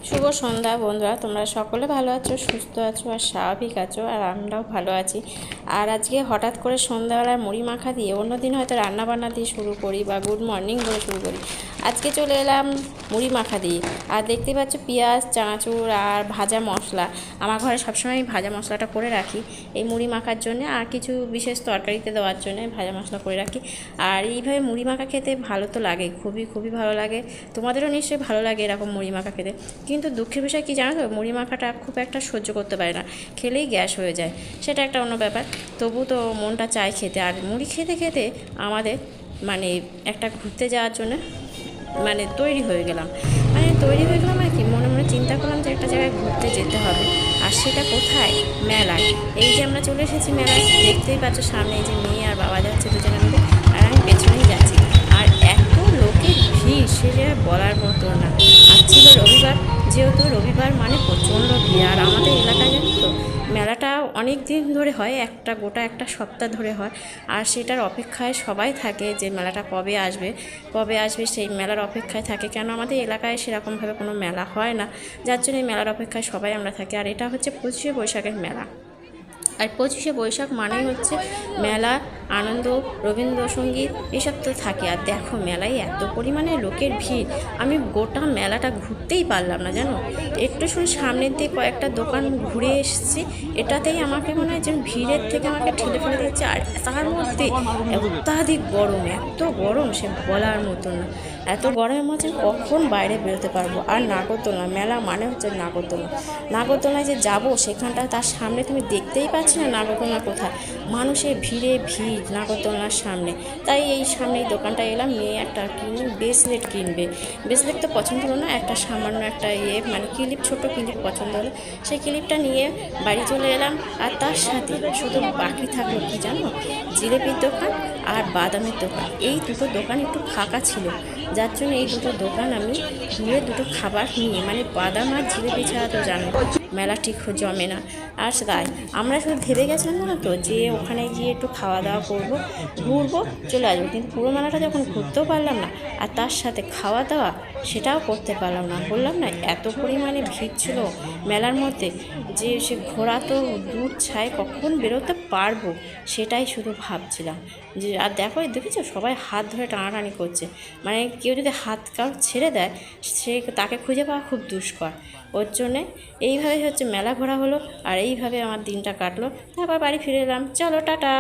শুভ সন্ধ্যা বন্ধুরা, তোমরা সকলে ভালো আছো, সুস্থ আছো আর স্বাভাবিক আছো, আর আমরাও ভালো আছি। আর আজকে হঠাৎ করে সন্ধ্যাবেলায় মুড়ি মাখা দিয়ে, অন্যদিন হয়তো রান্নাবান্না দিয়ে শুরু করি বা গুড মর্নিং বলে শুরু করি, আজকে চলে এলাম মুড়ি মাখা দিয়ে। আর দেখতে পাচ্ছ পেঁয়াজ, চানাচুর আর ভাজা মশলা। আমার ঘরে সবসময় ভাজা মশলাটা করে রাখি এই মুড়ি মাখার জন্য, আর কিছু বিশেষ তরকারিতে দেওয়ার জন্য ভাজা মশলা করে রাখি। আর এইভাবে মুড়ি মাখা খেতে ভালো তো লাগে, খুবই খুবই ভালো লাগে। তোমাদেরও নিশ্চয়ই ভালো লাগে এরকম মুড়ি মাখা খেতে। কিন্তু দুঃখের বিষয় কী জানো তো, মুড়ি মাখাটা খুব একটা সহ্য করতে পারে না, খেলেই গ্যাস হয়ে যায়, সেটা একটা অন্য ব্যাপার। তবু তো মনটা চায় খেতে। আর মুড়ি খেতে খেতে আমাদের একটা ঘুরতে যাওয়ার জন্য তৈরি হয়ে গেলাম। আর কি মনে মনে চিন্তা করলাম যে একটা জায়গায় ঘুরতে যেতে হবে। আর সেটা কোথায়? মেলায়। এই যে আমরা চলে এসেছি মেলায়, দেখতেই পাচ্ছ সামনে এই যে মেয়ে আর বাবা যাচ্ছে দুজনের মধ্যে, আর আমি পেছনেই যাচ্ছি। আর এত লোকের ভিড়, সেটা বলার মতো না। আর ছিল রবিবার, যেহেতু রবিবার মানে প্রচণ্ড ভিড়। আর আমাদের এলাকায় জানো তো, মেলাটা অনেক দিন ধরে হয়, গোটা একটা সপ্তাহ ধরে হয়। আর সেটার অপেক্ষায় সবাই থাকে যে মেলাটা কবে আসবে কবে আসবে, সেই মেলার অপেক্ষায় থাকে। কেন আমাদের এলাকায় সেরকমভাবে কোনো মেলা হয় না, যার জন্য এই মেলার অপেক্ষায় সবাই আমরা থাকি। আর এটা হচ্ছে 25শে বৈশাখের মেলা। আর 25শে বৈশাখ মানেই হচ্ছে মেলা, আনন্দ, রবীন্দ্রসঙ্গীত এসব তো থাকে। আর দেখো মেলায় এত পরিমাণে লোকের ভিড়, আমি গোটা মেলাটা ঘুরতেই পারলাম না জানো। একটু শুনে সামনের দিকে কয়েকটা দোকান ঘুরে এসেছি, এটাতেই আমাকে মনে হয় যেন ভিড়ের থেকে আমাকে ঠেলে ফেলে দিচ্ছে। আর তার মধ্যে অত্যাধিক গরম, এত গরম সে বলার মতো না। এত গরমের মধ্যে কখন বাইরে বেরোতে পারবো। আর নাগরদোলনা, মেলা মানে হচ্ছে নাগরদোলনা। নাগরদোলনায় যে যাবো সেখানটা, তার সামনে তুমি দেখতেই পাচ্ছি না নাগরদোলনা কোথায়, মানুষের ভিড়ে ভিড় নাগরদোলনার সামনে। তাই এই সামনে এই দোকানটা এলাম, মেয়ে একটা ব্রেসলেট কিনবে। ব্রেসলেট তো পছন্দ হলো না, একটা সামান্য একটা ক্লিপ, ছোটো ক্লিপ পছন্দ হলো, সেই ক্লিপটা নিয়ে বাড়ি চলে এলাম। আর তার সাথে শুধু বাকি থাকলো কি জানো, জিলেপির দোকান আর বাদামের দোকান। এই দুটো দোকান একটু ফাঁকা ছিল, যার জন্য এই দুটো দোকান আমি ঘুরে দুটো খাবার নিয়ে, বাদাম আর জিলেপি ছাড়া তো জানো মেলা ঠিক জমে না। আর তাই আমরা শুধু ভেবে গেছিলাম না তো যে ওখানে গিয়ে একটু খাওয়া দাওয়া করবো, ঘুরবো, চলে আসবো। কিন্তু পুরো মেলাটা যখন ঘুরতেও পারলাম না, আর তার সাথে খাওয়া দাওয়া সেটাও করতে পারলাম না। বললাম না এত পরিমাণে ভিড় ছিল মেলার মধ্যে, যে সে ঘোরা তো দূর ছায়, কখন বেরোতে পারবো সেটাই শুধু ভাবছিলাম। যে আর দেখেছো সবাই হাত ধরে টানাটানি করছে, কেউ যদি হাত কারো ছেড়ে দেয়, তাকে খুঁজে পাওয়া খুব দুষ্কর। ওর জন্যে এইভাবে হচ্ছে মেলা ঘোরা হলো, আর এইভাবে আমার দিনটা কাটলো। তারপর বাড়ি ফিরে এলাম। চলো টাটা।